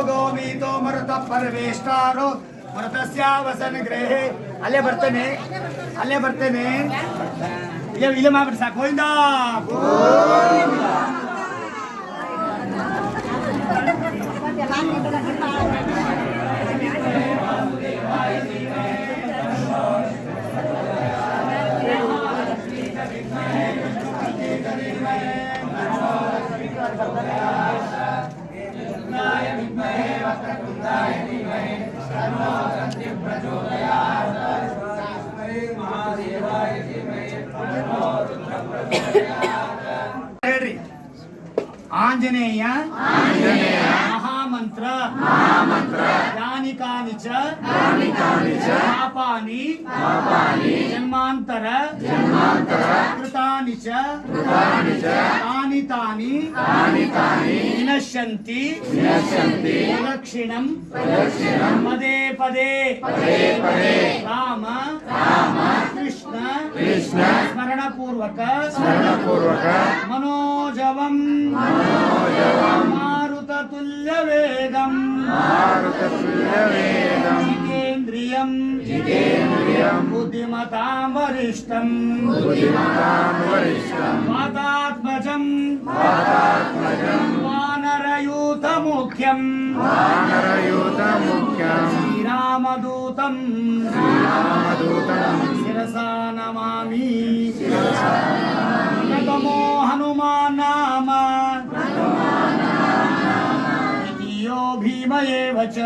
गोमीतो मृत परवेष्टारो मृतस्यावसन ग्रहे अल्ले बर्तेने इले ಮಾಡ್ಬಿಡಿ ಸಾಕು ಗೋವಿಂದ आंजनेय महामंत्र यानि कानि च पापानि जन्मांतर कृतानि च तानि विनश्यन्ति विलक्षिणं पदे पदे राम कृष्ण स्मरण पूर्वक मनोजवं मारुततुल्य वेगं जितेन्द्रियं बुद्धिमतां वरिष्ठं वातात्मजं वानरयूथमुख्यं श्रीरामदूतं शिरसा नमामि नमो हनुमान नाम यो भीमयेव च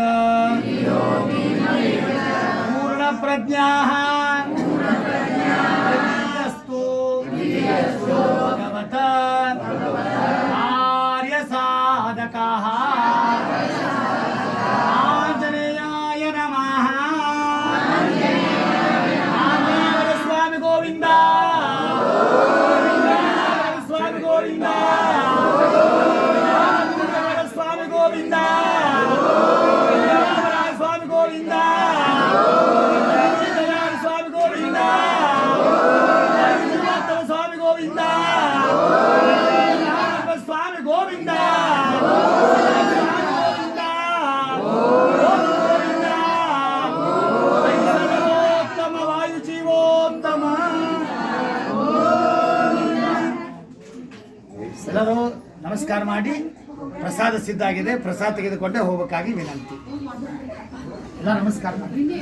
पूर्णप्रज्ञाः भगवत आर्यसाधकाः आंजनेयाय नमः आंजनेय स्वामी गोविंद स्वामी गोविंद स्वामी गोविंद स्वामी गोविंद स्वामी गोविंद स्वामी गोविंद स्वामी गोविंद सर्वोत्तम वायु जीवोत्तम ಎಲ್ಲರೂ ನಮಸ್ಕಾರ ಮಾಡಿ ಪ್ರಸಾದ ಸಿದ್ಧ ಆಗಿದೆ ಪ್ರಸಾದ ತೆಗೆದುಕೊಂಡೇ ಹೋಗಬೇಕಾಗಿ ವಿನಂತಿ ಎಲ್ಲ ನಮಸ್ಕಾರ ಮಾಡಿ